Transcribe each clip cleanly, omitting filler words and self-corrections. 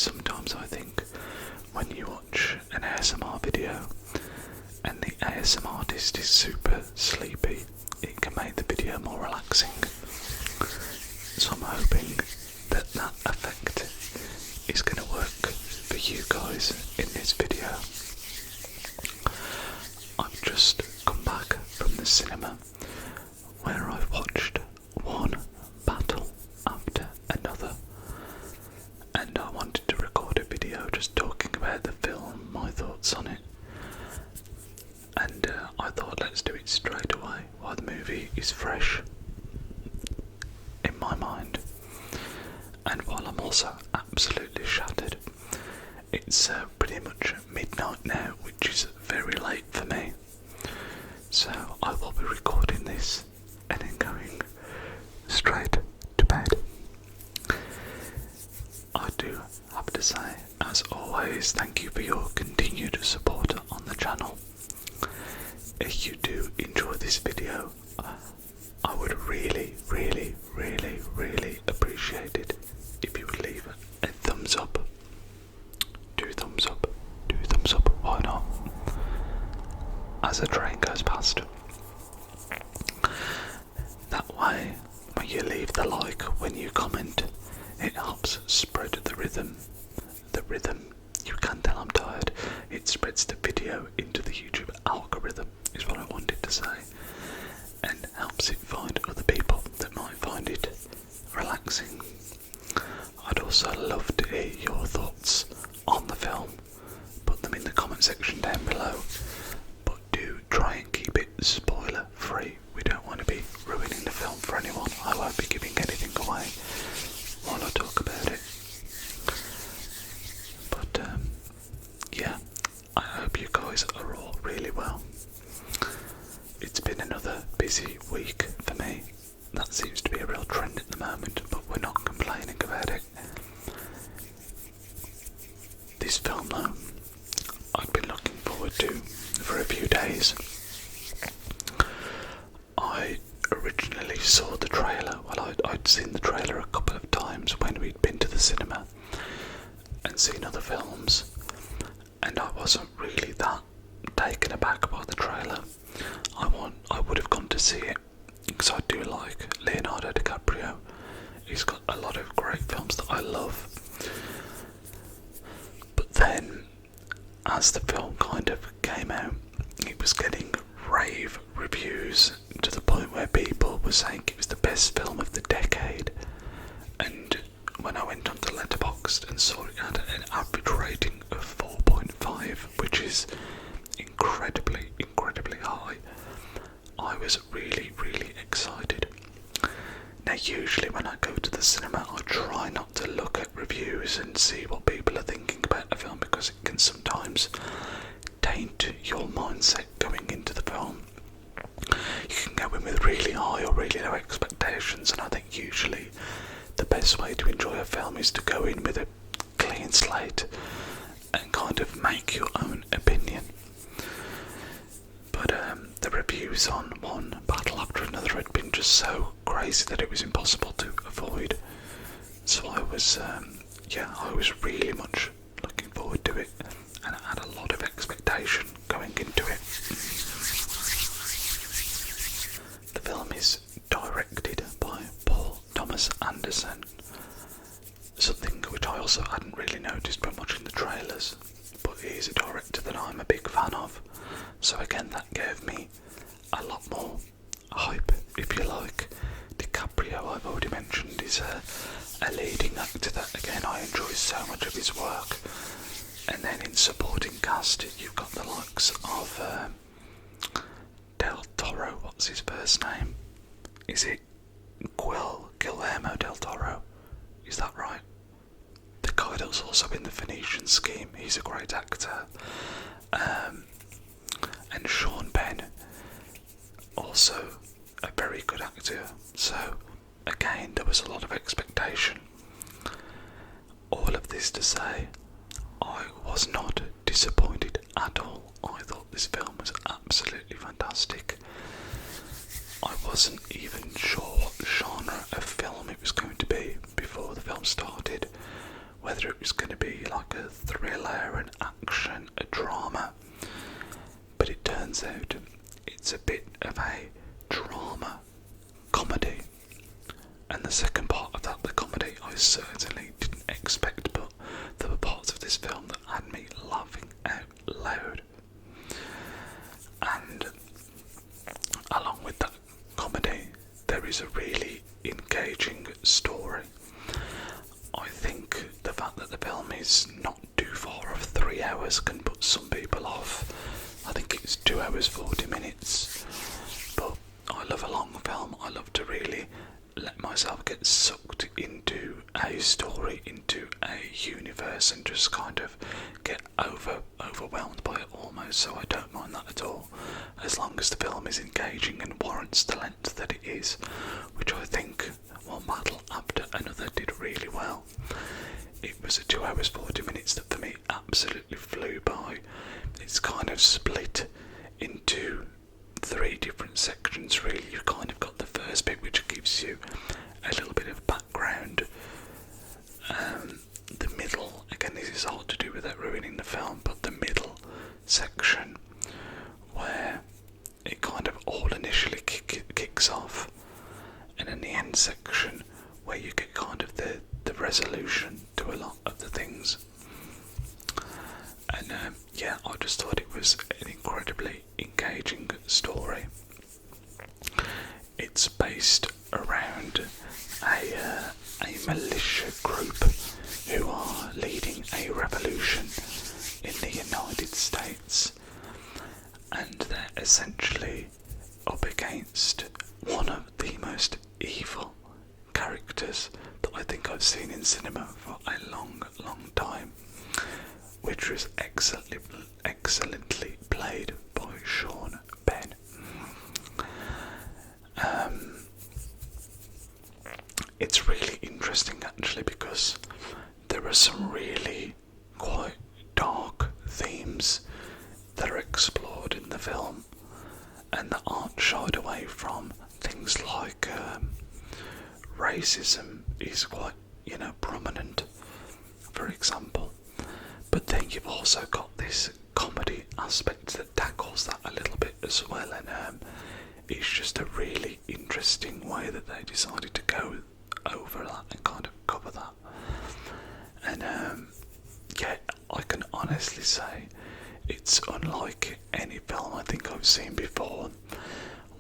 sometimes I think when you watch an ASMR video and the ASMR artist is super sleepy, it can make the video more relaxing. So I'm hoping that that effect is going to work for you guys in this video. I've just come back from the cinema where I've watched one battle after another, and I wanted to record a video just talking about the film, my thoughts on it, and I thought let's do it straight away while the movie is fresh in my mind, and while I'm also absolutely shattered. It's pretty much midnight now, which is very late for me, so I will be recording this and then going straight to bed. I do have to say, as always, thank you for your continued support on the channel. If you do enjoy this video, I would really appreciate it if you would leave a thumbs up. Two thumbs up, why not? As a train goes past. That way, when you leave the like, when you comment, it helps spread the rhythm. The rhythm, you can tell I'm tired, it spreads the video into the YouTube algorithm, is what I wanted to say, and helps it find other people that might find it relaxing. I'd also love to hear your thoughts on the film. Put them in the comment section down below, but do try and keep it spoiler free. We don't want to be ruining the film for anyone. I won't be giving anything away while I talk about it. But yeah, I hope you guys are all really well. It's been another busy week for me. That seems to be a real trend at the moment, but we're not complaining about it. This film though, I'd been looking forward to for a few days. I originally saw the trailer, I'd seen the trailer a couple of times when we'd been to the cinema and seen other films, and I wasn't really that taken aback by the trailer. I would have gone to see it because I do like Leonardo DiCaprio. He's got a lot of great films that I love. But then, as the film kind of came out, it was getting rave reviews to the point where people were saying it was the best film of the decade. And when I went onto Letterboxd and saw it had an average rating of 4.5, which is incredibly high, I was really excited. Now usually when I go to the cinema I try not to look at reviews and see what people are thinking about a film, because it can sometimes taint your mindset going into the film. You can go in with really high or really low expectations, and I think usually the best way to enjoy a film is to go in with a clean slate and kind of make your own opinion. But the reviews on one battle after another had been just so crazy that it was impossible to avoid. So I was really much looking forward to it, and I had a lot of expectation going into it. The film is directed by Paul Thomas Anderson, something which I also hadn't really noticed when watching the trailers, but he's a director that I'm a big fan of, so again that gave me a lot more hype, if you like. DiCaprio, I've already mentioned, is a leading actor that again I enjoy so much of his work. And then in supporting cast you've got the likes of Del Toro. What's his first name? Is it Guillermo del Toro? Is that right? The guy that's also in the Phoenician Scheme, he's a great actor. And Sean Penn, also a very good actor. So again, there was a lot of expectation. All of this to say, I was not disappointed at all. I thought this film was absolutely fantastic. I wasn't even sure what genre of film it was going to be before the film started, whether it was going to be like a thriller, an action, a drama, but it turns out it's a bit of a drama comedy. And the second part of that, the comedy, I certainly didn't expect, but there were parts of this film that had me laughing out loud. And along with that comedy, there is a really engaging story. I think the fact that the film is not too far off 3 hours can put some people off. I think it's 2 hours 40 minutes, but I love a long film. I love to really let myself get sucked into a story, into a universe, and just kind of get overwhelmed by it almost. So I don't mind that at all, as long as the film is engaging and warrants the length that it is, which I think one battle after another did really well. It was a 2 hours 40 minutes that for me absolutely flew by. It's kind of split into 3 different sections really. You've kind of got the first bit, which gives you a little bit of background. The middle, again, this is hard to do without ruining the film, but the middle section where it kind of all initially kicks off, and in the end section where you get kind of the resolution to a lot of the things. And yeah, I just thought it was an incredibly engaging story. It's based around a militia group who are leading a revolution in the United States, and they're essentially up against one of the most evil characters that I think I've seen in cinema for a long, long time, which was excellently played by Sean Penn. It's really interesting actually, because there are some really quite dark themes that are explored in the film and that aren't shied away from. Things like racism is quite, prominent, for example. But then you've also got this comedy aspect that tackles that a little bit as well, and it's just a really interesting way that they decided to go over that and kind of cover that. And yeah, I can honestly say it's unlike any film I think I've seen before.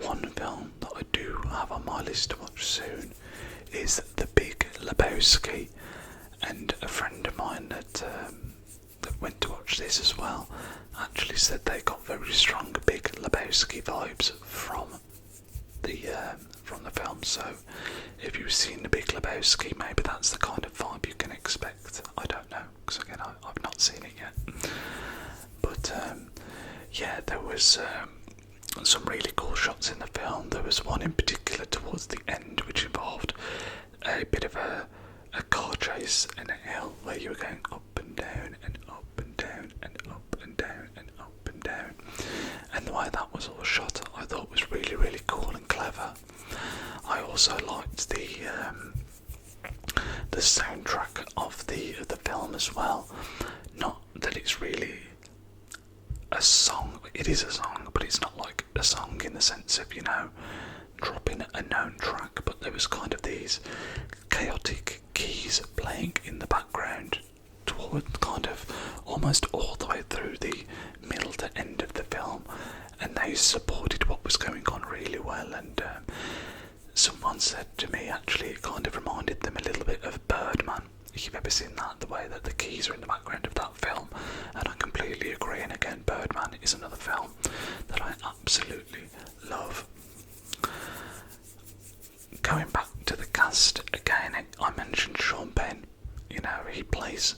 One film that I do have on my list to watch soon is The Big Lebowski, and a friend of mine that went to watch this as well actually said they got very strong Big Lebowski vibes from the film. So if you've seen The Big Lebowski, maybe that's the kind of vibe you can expect. I don't know, because again I've not seen it yet. But yeah, there was some really cool shots in the film. There was one in particular towards the end which involved a bit of a car chase in a hill where you were going up and down and up and down and up and down and up and down, and the way that was all shot I thought was really, really cool and clever. I also liked the soundtrack of the film as well. Not that it's really a song, it is a song, but it's not like a song in the sense of, dropping a known track, but there was kind of these chaotic keys playing in the background toward kind of almost all the way through the middle to end of the film, and they supported what was going on really well. And someone said to me actually it kind of reminded them a little bit of Birdman, if you've ever seen that, the way that the keys are in the background of that film, and I completely agree. And again, Birdman is another film that I absolutely love. Going back to the cast again, I mentioned Sean Penn. He plays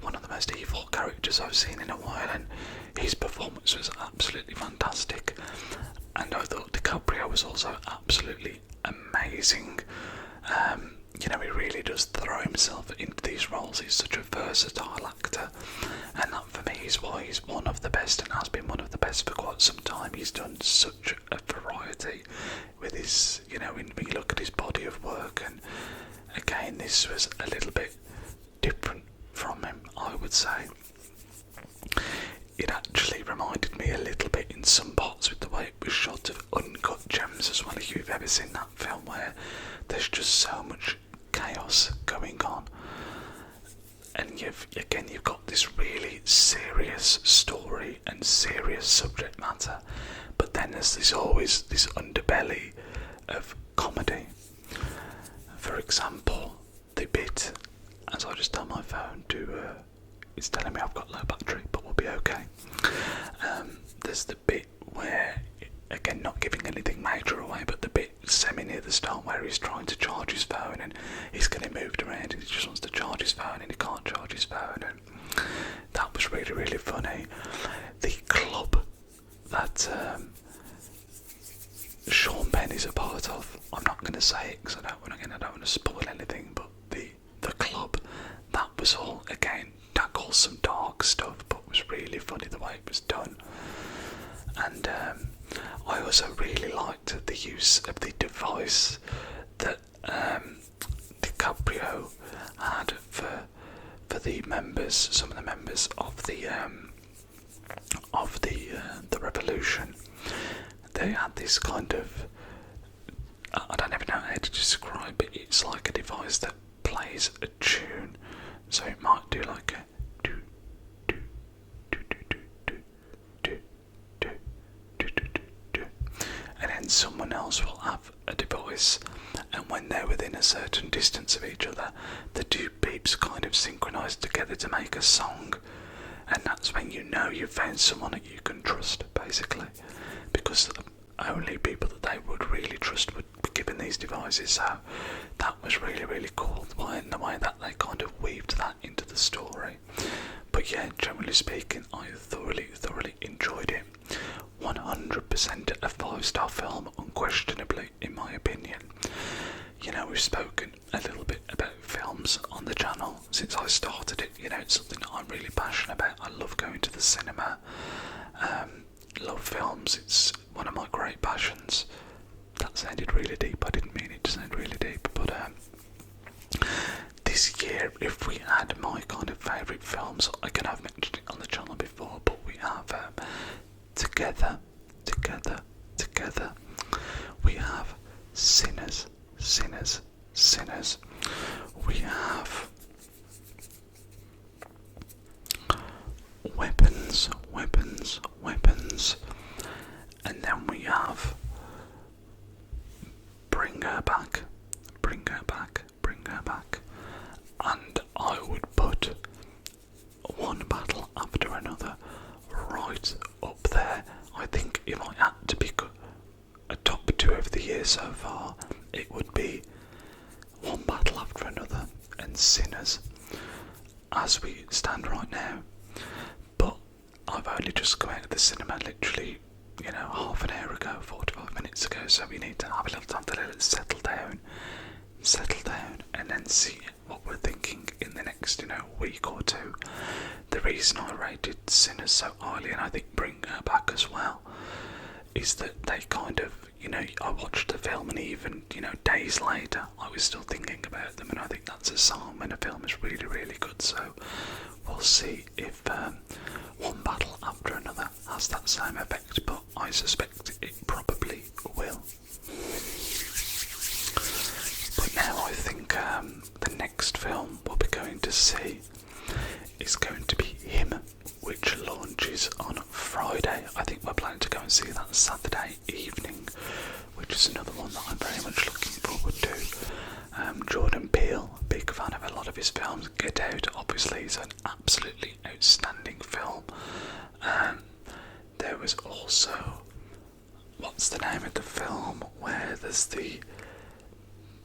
one of the most evil characters I've seen in a while, and his performance was absolutely fantastic. And I thought DiCaprio was also absolutely amazing. He really does throw himself into these roles. He's such a versatile actor, and that for me is why he's one of the best and has been one of the best for quite some time. He's done such a variety with his, when you look at his body of work, and again, this was a little bit different from him, I would say. It actually reminded me a little bit in some parts with the way it was shot of Uncut Gems as well, if you've ever seen that film, where there's just so much chaos going on. And you've got this really serious story and serious subject matter, but then there's always this underbelly of comedy. For example, the bit, as I just tell my phone to, it's telling me I've got low battery, but we'll be okay. There's the bit where, again, not giving anything major away, but the bit semi near the start where he's trying to charge his phone and he's getting moved around and he just wants to charge his phone and he can't charge his phone, and that was really, really funny. The club that Sean Penn is a part of, I'm not going to say it because I don't want to spoil anything, but the club, that was all, again, tackles some dark stuff, but was really funny the way it was done. And I also really liked the use of the device that DiCaprio had for the members, some of the members of the revolution. They had this kind of, I don't even know how to describe it. It's like a device that plays a tune, so it might do like a do do do do do do do do do do, and then someone else will have a device, and when they're within a certain distance of each other, the two beeps kind of synchronise together to make a song, and that's when you know you've found someone that you can trust, basically, because only people that they would really trust would be given these devices. So that was really, really cool, in the way that they kind of weaved that into the story. But yeah, generally speaking, I thoroughly enjoyed it. 100% a 5-star film, unquestionably, in my opinion. You know, we've spoken a little bit about films on the channel since I started it. You know, it's something that I'm really passionate about. I love going to the cinema. Love films, it's one of my great passions. That sounded really deep, I didn't mean it to sound really deep, but this year, if we had my kind of favourite films, I can have mentioned it on the channel before, but we have Together, we have Sinners. We have Weapons, and then we have Bring Her Back, and I would put One Battle After Another right up there. I think if I had to pick a top 2 of the year so far, it would be One Battle After Another and Sinners, as we stand right now. But I've only just come out of the cinema literally, half an hour ago, 45 minutes ago, so we need to have a little time to let it settle down, and then see what we're thinking in the next, week or two. The reason I rated Sinners so highly, and I think Bring Her Back as well, is that they kind of, I watched the film and even, days later, I was still thinking about them, and I think that's a sign when a film is really, really good. So we'll see if One Battle After Another has that same effect, but I suspect it probably will. But now I think the next film we'll be going to see is going to be Him, which launches on Friday. I think we're planning to go and see that Saturday evening, which is another one that I'm very much looking forward to. Jordan Peele, big fan of a lot of his films. Get Out, obviously, is an absolutely outstanding film. There was also, what's the name of the film where there's the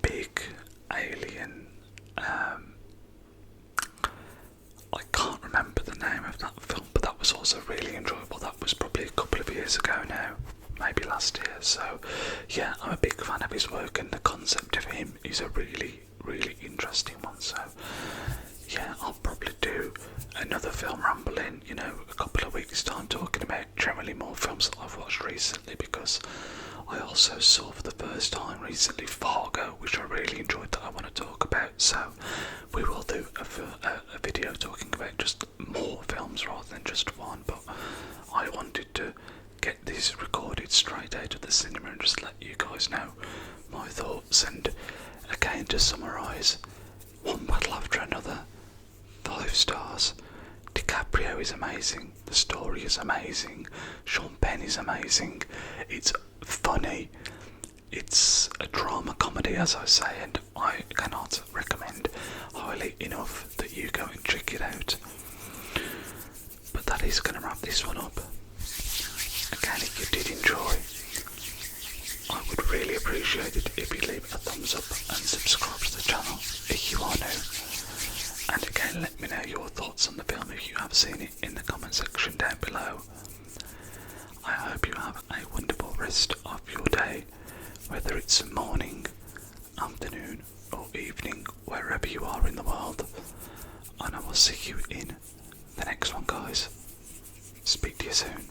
big alien, I can't remember the name of that film, but that was also really enjoyable. That was probably a couple of years ago now, maybe last year. So yeah, I'm a big fan of his work, and the concept of him is a really, really interesting one. So yeah, I'll probably do another film ramble in, a couple of weeks' time, talking about generally more films that I've watched recently, because I also saw for the first time recently Fargo, which I really enjoyed, that I want to talk about. So we will do a video talking video is amazing, the story is amazing, Sean Penn is amazing, it's funny, it's a drama comedy, as I say, and I cannot recommend highly enough that you go and check it out. But that is going to wrap this one up. Again, if you did enjoy, I would really appreciate it if you leave a thumbs up and subscribe to the channel if you are new. And again, let me know your thoughts on the film if you have seen it in the comment section down below. I hope you have a wonderful rest of your day, whether it's morning, afternoon or evening, wherever you are in the world. And I will see you in the next one, guys. Speak to you soon.